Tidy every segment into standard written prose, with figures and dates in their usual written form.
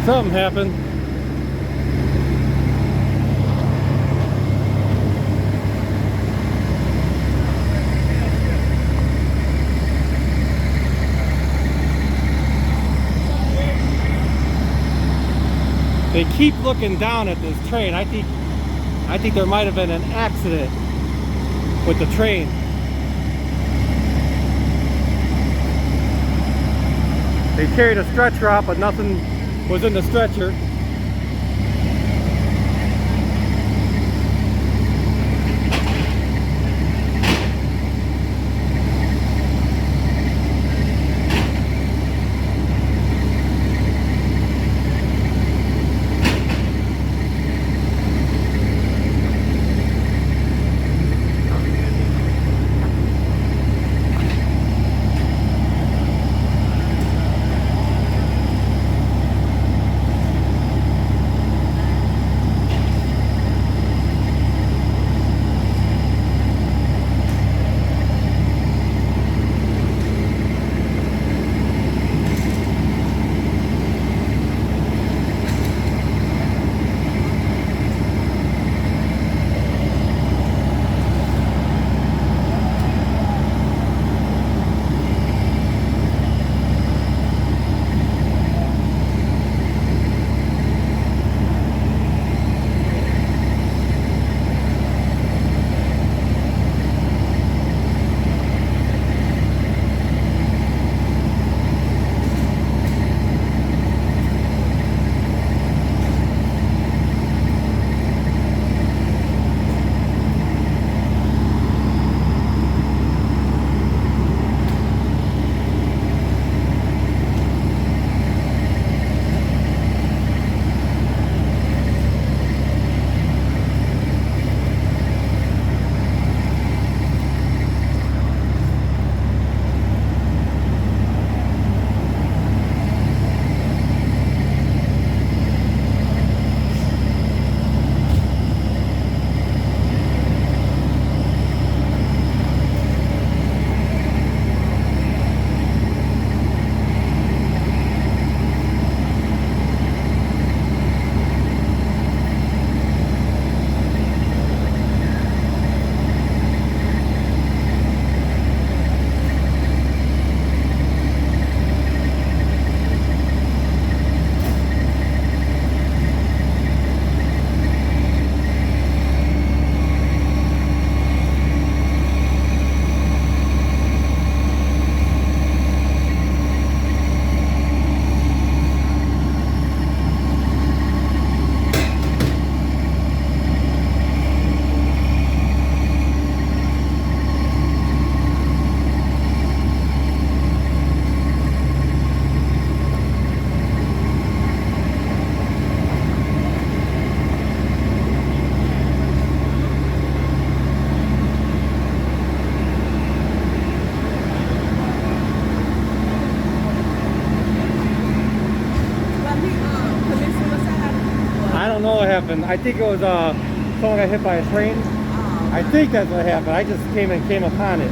Something happened. They keep looking down at this train. I think there might have been an accident with the train. They carried a stretcher out, but nothing was in the stretcher. I think it was someone got hit by a train. I think that's what happened. I just came upon it.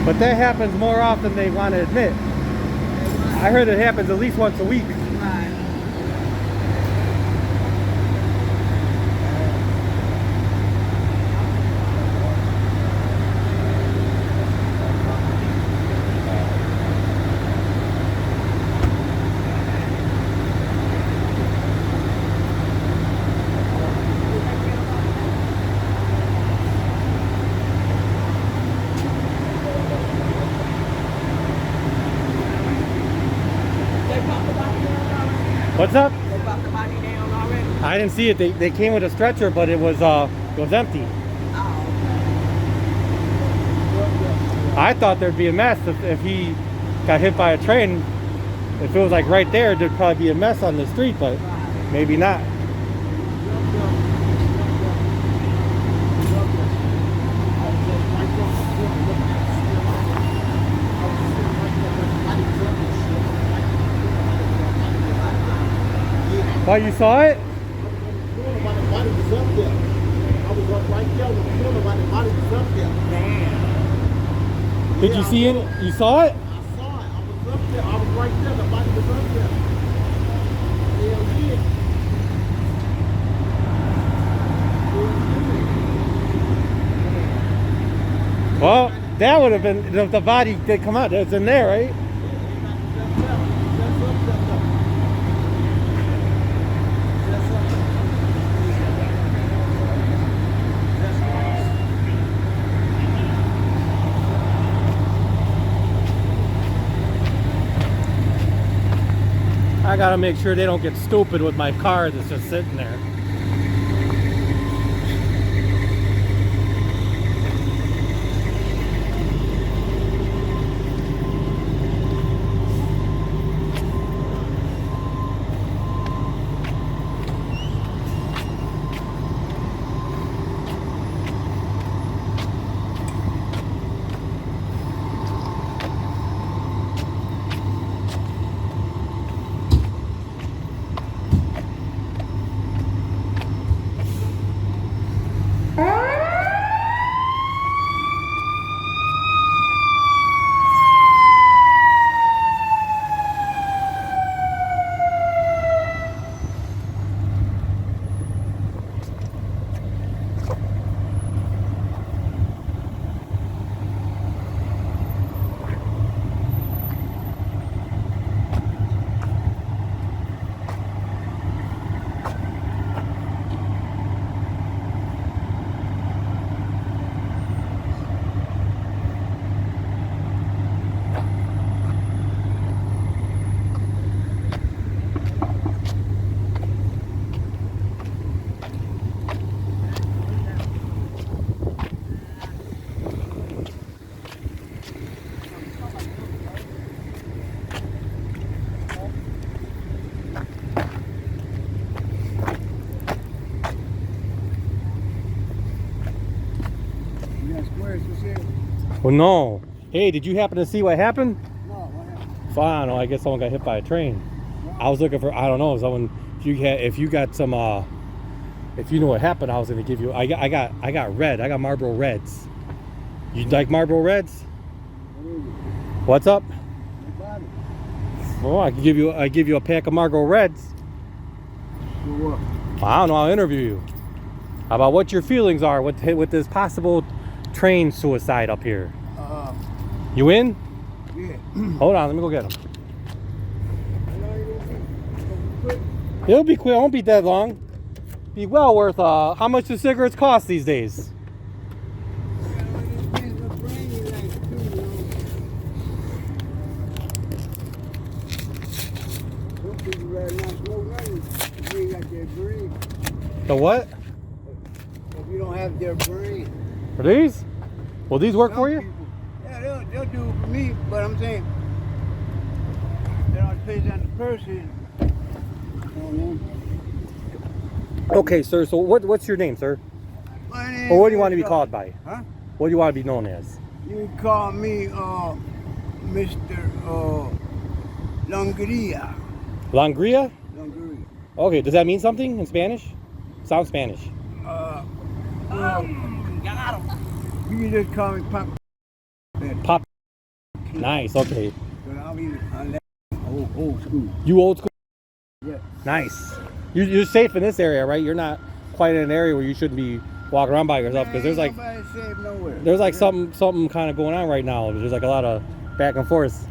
But that happens more often than they want to admit. I heard it happens at least once a week. What's up? They brought the body down already? I didn't see it. They came with a stretcher, but it was empty. Oh. I thought there'd be a mess if he got hit by a train. If it was like right there, there'd probably be a mess on the street, but maybe not. Oh, you saw it? Damn. Did you see it? You saw it? I saw it. I was up there. I was right there. The body was up there. Hell yeah. Well, that would have been the body did come out. It's in there, right? I gotta make sure they don't get stupid with my car that's just sitting there. Well, no. Hey, did you happen to see what happened? No, what happened? I don't know. I guess someone got hit by a train. I was looking for. I don't know. Someone. If you got some. If you know what happened, I was gonna give you. I got red. I got Marlboro Reds. You like Marlboro Reds? What's up? Oh, I can give you. I give you a pack of Marlboro Reds. For what? I don't know. I'll interview you about what your feelings are with this possible train suicide up here. You in? Yeah. Hold on, let me go get him. It'll be quick. It won't be that long. Be well worth. How much do cigarettes cost these days? The what? If you don't have their brain. For these? Will these work for you? People, yeah, they'll do it for me, but I'm saying it all depends on the person. Okay, sir. So what's your name, sir? My name Or what do you want to is, be called by? Huh? What do you want to be known as? You can call me Mr. Longrea. Langrea? Longrea. Okay, does that mean something in Spanish? Sounds Spanish. Well, you can just call me Pop. Pop. Nice, okay. But I'll be old school. You old school? Yeah. Nice. You're safe in this area, right? You're not quite in an area where you shouldn't be walking around by yourself because there's like nobody safe nowhere. there's like something kind of going on right now. There's like a lot of back and forth.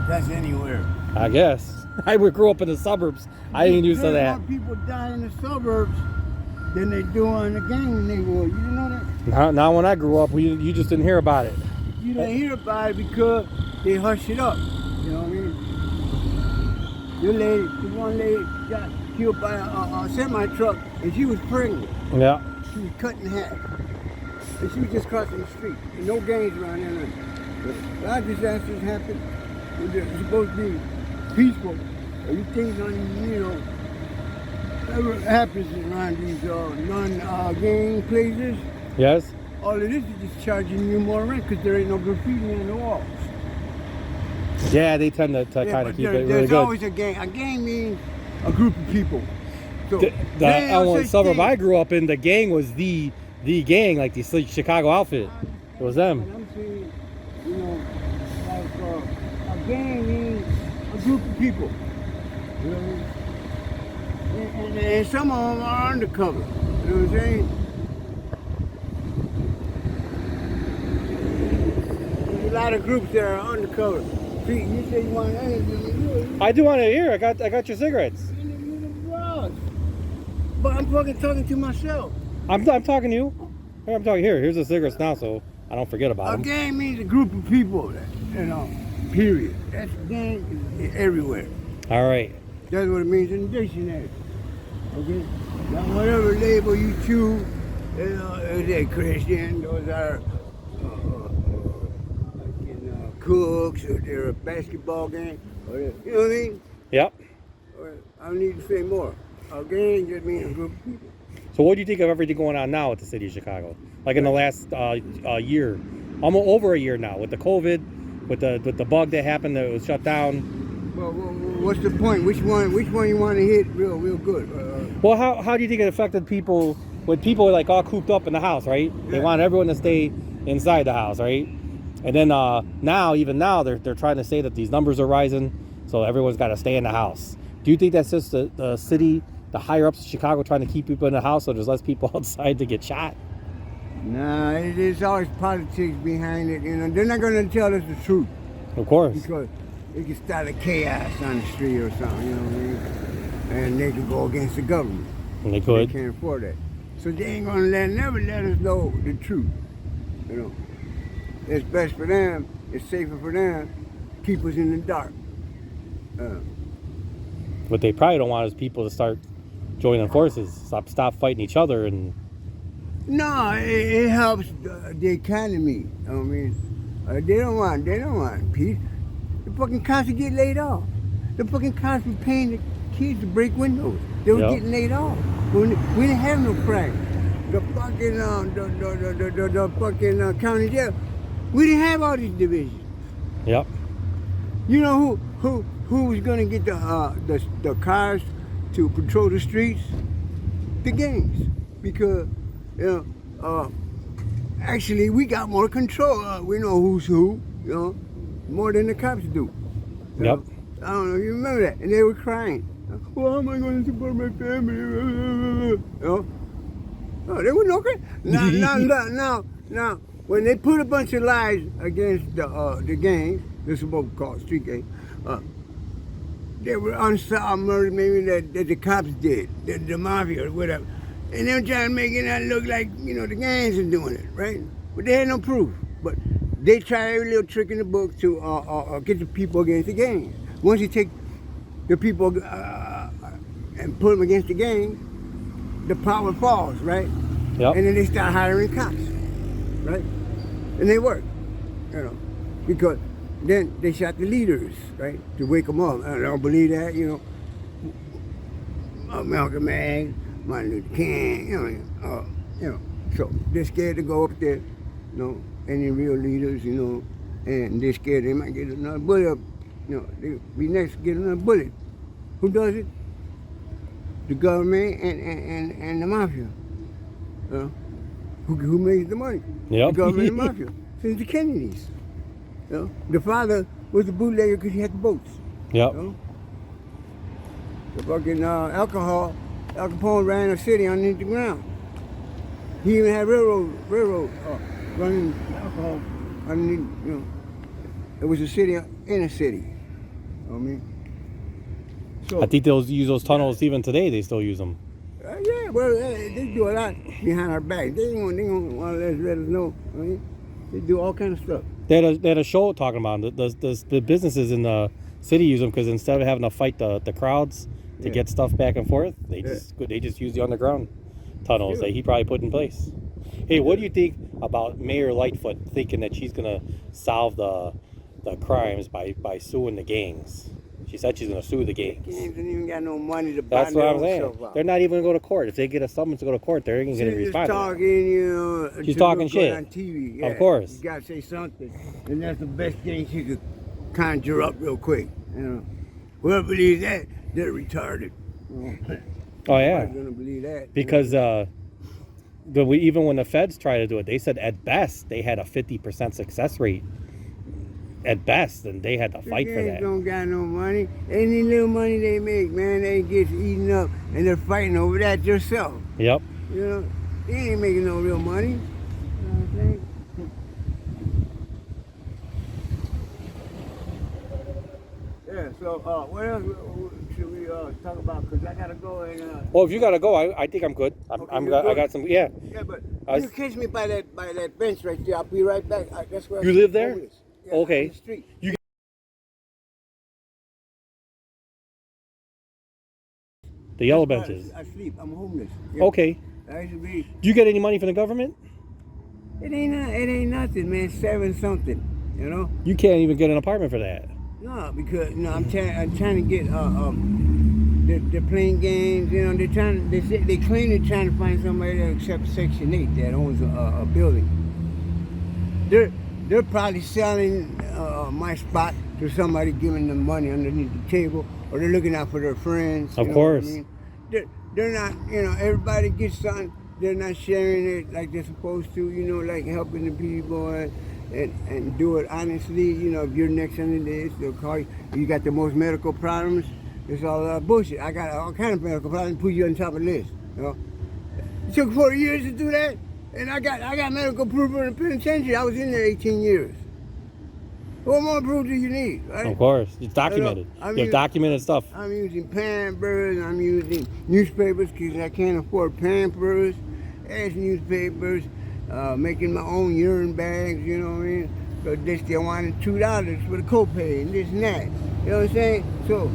That's anywhere. I guess. I grew up in the suburbs. I ain't used to There's that. more people die in the suburbs than they do in the gang neighborhood. You didn't know that? Now when I grew up, you just didn't hear about it. You didn't hear about it because they hush it up. You know what I mean? The one lady got killed by a semi truck, and she was pregnant. Yeah. She was cut in half, and she was just crossing the street. And no gangs around there. But a lot of disasters happen. They're supposed to be peaceful. You think whatever happens around these non-gang places, Yes. all of this is just charging you more rent because there ain't no graffiti on the walls. Yeah, they tend to kind but of keep it there's really good. always a gang. A gang means a group of people. So The there ain't no such suburb thing. I grew up in, the gang was the gang, like the Chicago outfit. It was them. But I'm saying gang means a group of people. You know what I mean? And some of them are undercover. You know what I'm saying? There's a lot of groups that are undercover. See, you say you want to I do want to hear. I got your cigarettes. But I'm fucking talking to myself. I'm talking to you. I'm talking here. Here's the cigarettes now, so I don't forget about A them. gang means a group of people. Period. That's gang is everywhere. All right. That's what it means in the dictionary. Okay? Now, whatever label you choose, is that Christian, those are cooks, or they're a basketball game, or you know what I mean? Yep. Or, I don't need to say more. A gang just means a group of people. So what do you think of everything going on now with the city of Chicago? Like in the last year, almost over a year now, with the COVID, with the bug that happened that was shut down. Well, what's the point? Which one you want to hit real good? Well, how do you think it affected people when people were like all cooped up in the house, right? Yeah. They want everyone to stay inside the house, right? And then even now they're trying to say that these numbers are rising, so everyone's got to stay in the house. Do you think that's just the city, the higher ups of Chicago trying to keep people in the house so there's less people outside to get shot? Nah, there's always politics behind it. You know, they're not going to tell us the truth. Of course. Because it could start a chaos on the street or something, you know what I mean? And they could go against the government. And they could. They can't afford that. So they ain't going to never let us know the truth. You know, it's best for them, it's safer for them, keep us in the dark. What they probably don't want is people to start joining forces, stop fighting each other, and No, it helps the economy. I mean, they don't want peace. The fucking cops would get laid off. The fucking cops were paying the kids to break windows. They were getting laid off. We didn't have no crime. The fucking the fucking county jail. We didn't have all these divisions. Yep. You know who was gonna get the cars to patrol the streets? The gangs, because actually we got more control. We know who's who, more than the cops do. Yep. I don't know. You remember that? And they were crying. Well, how am I going to support my family? Oh, they were no good. Now, when they put a bunch of lies against the gangs, this is what we call street gangs, they were unsolved murders maybe that the cops did, the mafia or whatever. And they were trying to make it not look like, the gangs are doing it, right? But they had no proof. But they tried every little trick in the book to get the people against the gangs. Once you take the people and put them against the gang, the power falls, right? Yep. And then they start hiring cops, right? And they work, because then they shot the leaders, right, to wake them up. I don't believe that, Malcolm X, Martin Luther King, So they're scared to go up there, any real leaders, and they're scared they might get another bullet up. They be next to get another bullet. Who does it? The government and the mafia. Who makes the money? Yep. The government and the mafia. Since the Kennedys. The father was the bootlegger because he had the boats. Yep. The fucking Al Capone ran a city underneath the ground. He even had railroad running alcohol underneath, It was a city in a city. So, I think they'll use those tunnels even today. They still use them. Yeah, well, they do a lot behind our back. They don't want to let us know. They do all kind of stuff. They had a show talking about them. The businesses in the city use them because instead of having to fight the crowds to get stuff back and forth, they just use the underground tunnels that he probably put in place. Hey, what do you think about Mayor Lightfoot thinking that she's gonna solve the crimes by suing the gangs? She said she's gonna sue the gangs. Gangs ain't even got no money to buy. That's what I'm saying. They're not even gonna go to court. If they get a summons to go to court, they're even gonna respond. She's talking shit on TV. Of course. You gotta say something, and that's the best thing she could conjure up real quick. Whoever believes that, they're retarded. Oh yeah. I'm gonna believe that because even when the feds tried to do it, they said at best they had a 50% success rate at best, and they had to fight for They that. don't got no money. Any little money they make, man, they gets eaten up, and they're fighting over that yourself. Yep. You know, they ain't making no real money. You know what I'm saying? Yeah. So, what else should we talk about? Cause I gotta go and. Well, if you gotta go, I think I'm good. Okay, I'm you're good. I good? got some. Yeah. Yeah, but I you was- catch me by that bench right there. I'll be right back. That's where You I live sleep there? homeless. Yeah, Okay. On the street. The yellow That's where benches. I sleep. I'm homeless. Yeah. Okay. I used to be. Do you get any money from the government? It ain't nothing, man. 7 something. You know. You can't even get an apartment for that. No, because I'm trying to get they're playing games. You know, they claim they're trying to find somebody that accepts Section 8 that owns a building. They're probably selling my spot to somebody, giving them money underneath the table, or they're looking out for their friends. Of you know course. What I mean? They're not. You know, everybody gets something. They're not sharing it like they're supposed to. You know, like helping the people and do it honestly. You know, if you're next on the list, they'll call you. You got the most medical problems. It's all bullshit. I got all kind of medical problems. Put you on top of the list. You know, it took 40 years to do that, and I got medical proof in the penitentiary. I was in there 18 years. What more proof do you need, right? Of course. It's documented. You have documented stuff. I'm using Pampers. I'm using newspapers because I can't afford Pampers. Ash newspapers. Making my own urine bags. You know what I mean? So they still wanted $2 for the copay and this and that. You know what I'm saying? So,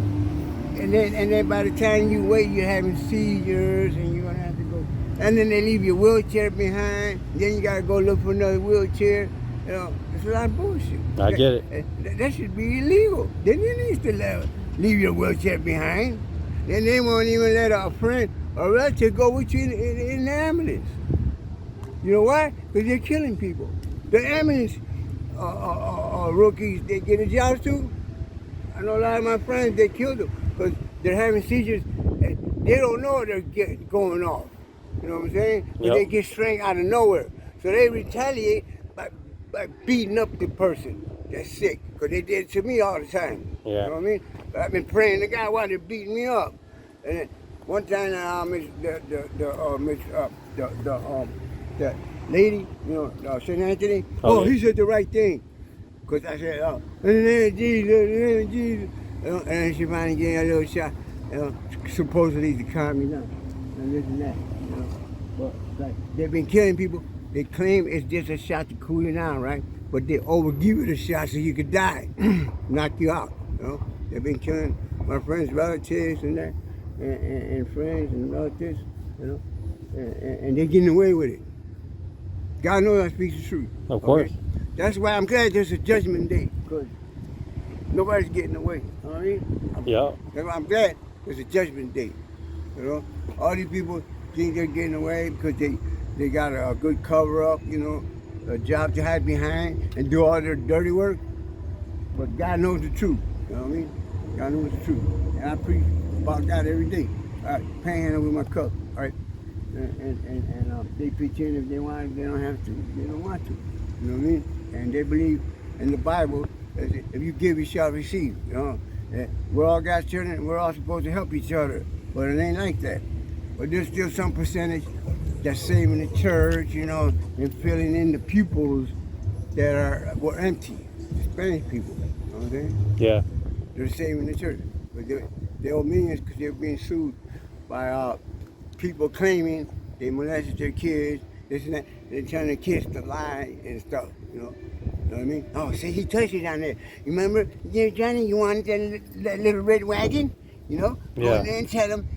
and then by the time you wait, you're having seizures and you're gonna have to go. And then they leave your wheelchair behind. Then you gotta go look for another wheelchair. You know, it's a lot of bullshit. I get it. That should be illegal. Then you need to leave your wheelchair behind. Then they won't even let a friend or relative go with you in the ambulance. You know why? Because they're killing people. The ambulance rookies, they get a job too. I know a lot of my friends, they killed them because they're having seizures and they don't know they're going off. You know what I'm saying? But Yep. they get strength out of nowhere. So they retaliate by beating up the person that's sick. Because they did it to me all the time. Yeah. You know what I mean? But I've been praying to God while they're beating me up. And then one time the lady, you know, St. Anthony, he said the right thing. Because I said, in the name of Jesus, in the name of Jesus. You know, and then she finally gave me a little shot, you know, supposedly to calm me down. And this and that, you know. But like, they've been killing people. They claim it's just a shot to cool you down, right? But they overgive you the shot so you could die, knock you out, you know. They've been killing my friends' relatives and that, and friends and relatives, you know. And they're getting away with it. God knows I speak the truth. Of course. Okay? That's why I'm glad there's a judgment day, because nobody's getting away. You know what I mean? Yeah. That's why I'm glad there's a judgment day. You know, all these people think they're getting away because they got a good cover up, you know, a job to hide behind and do all their dirty work. But God knows the truth. You know what I mean? God knows the truth. And I preach about God every day. All right, panhandle with my cup. All right. And they pretend if they want, they don't have to. They don't want to. You know what I mean? And they believe in the Bible that if you give, you shall receive. You know, that we're all God's children. We're all supposed to help each other, but it ain't like that. But there's still some percentage that's saving the church, you know, and filling in the pupils that were empty. The Spanish people. You know what I'm saying? Yeah. They're saving the church, but they owe millions because they're being sued by people claiming they molested their kids, this and that. They're telling the kids to lie and stuff, you know. You know what I mean? Oh, see, he touched you down there. You remember, Johnny, you wanted that little red wagon? You know? Yeah. Go in there and tell him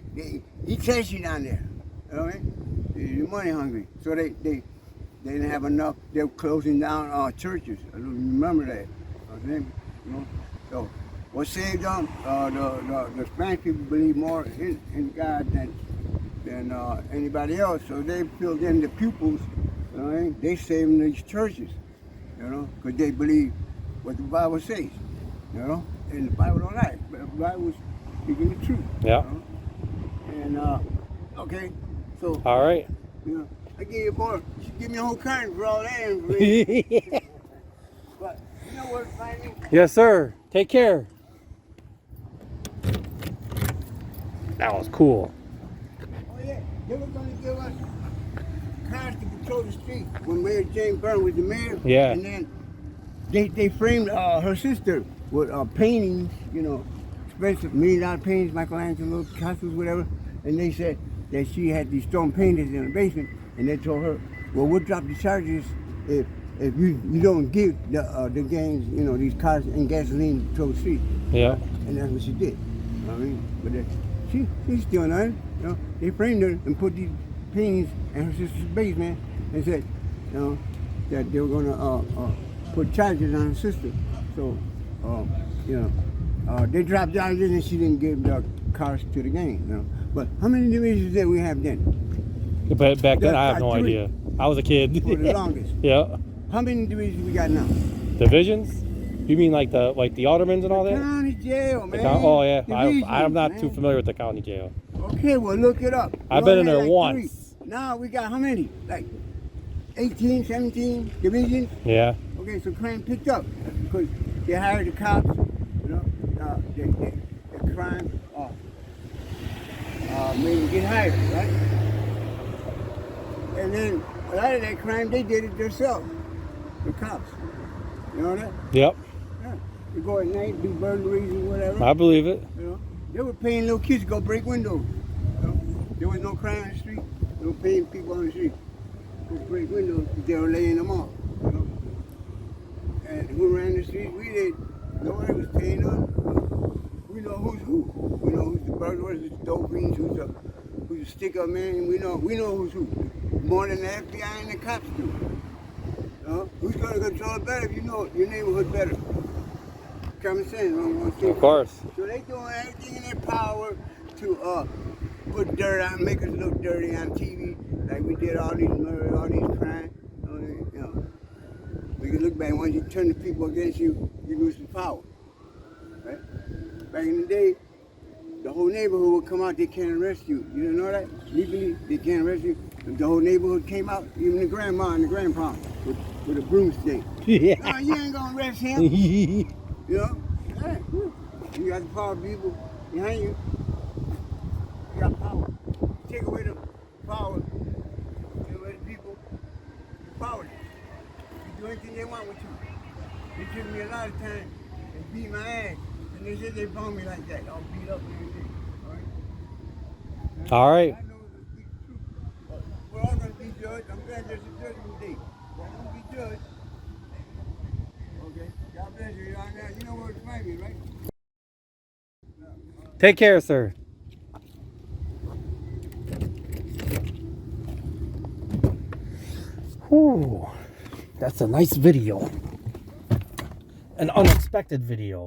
he touched you down there. You know what I mean? You're money hungry. So they didn't have enough. They're closing down churches. I don't remember that. You know? So what saved them? The Spanish people believe more in God than anybody else. So they filled in the pupils. You know what I mean? They saving these churches. You know, because they believe what the Bible says. You know, and the Bible don't lie. But the Bible is speaking the truth. Yeah. You know? And okay, so All right. you know, I give you more. You give me a whole carton for all that. But know where to find me. Yes, sir. Take care. That was cool. Oh yeah, they were gonna give us cars to patrol the street when Mayor James Byrne was the mayor. Yeah. And then they framed her sister with paintings, you know, expensive $1 million paintings, Michelangelo, castles, whatever. And they said that she had these stone paintings in the basement, and they told her, well, we'll drop the charges if you don't give the gangs, you know, these cars and gasoline to patrol the street. Yeah. And that's what she did. I mean, but she's still nothing. You know, they framed her and put these paintings in her sister's basement and said, you know, that they were gonna put charges on her sister. So, you know, they dropped charges and she didn't give the cars to the gang. You know, but how many divisions did we have then? But back then, I have no 3. idea. I was a kid. For the longest. Yeah. How many divisions we got now? Divisions? You mean like the aldermans and all that? County jail, man. Oh yeah. Divisions, I'm not man. too familiar with the county jail. Okay, well look it up. I've We been in only there had once. 3. Now we got how many? Like 18, 17 divisions? Yeah. Okay, so crime picked up because they hired the cops, you know, the crime made them get hired, right? And then a lot of that crime, they did it themselves, the cops. You know that? Yep. Yeah. They go at night, do burglaries or whatever. I believe it. You know, they were paying little kids to go break windows. You know? There was no crime on the street. They were paying people on the street to break windows because they were laying them off. You know? And who ran the street? We did. Nobody was paying them. We know who's who. We know who's the burglars, who's the dope fiends, who's the stick-up man. We know who's who. More than the FBI and the cops do. You know? Who's going to control it better if you know your neighborhood better? Common sense. Of course. So they doing everything in their power to put dirt on, make us look dirty on TV, like we did all these murders, all these crimes. You know, we can look back, once you turn the people against you, you lose the power. Right? Back in the day, the whole neighborhood would come out, they can't arrest you. You didn't know that? Legally, they can't arrest you. If the whole neighborhood came out, even the grandma and the grandpa with a broomstick. Yeah. No, you ain't gonna arrest him. You know? Yeah. You got the power people behind you. You got power. Take away the power. Take away the people. You're powerless. You do anything they want with you. They took me a lot of time and beat my ass. And they said they found me like that. All beat up and everything. All right. I know it's the truth. But we're all going to be judged. I'm glad there's a judgment day. We're going to be judged. Okay? God bless you. You know where to find me, right? Take care, sir. Whew. That's a nice video. An unexpected video.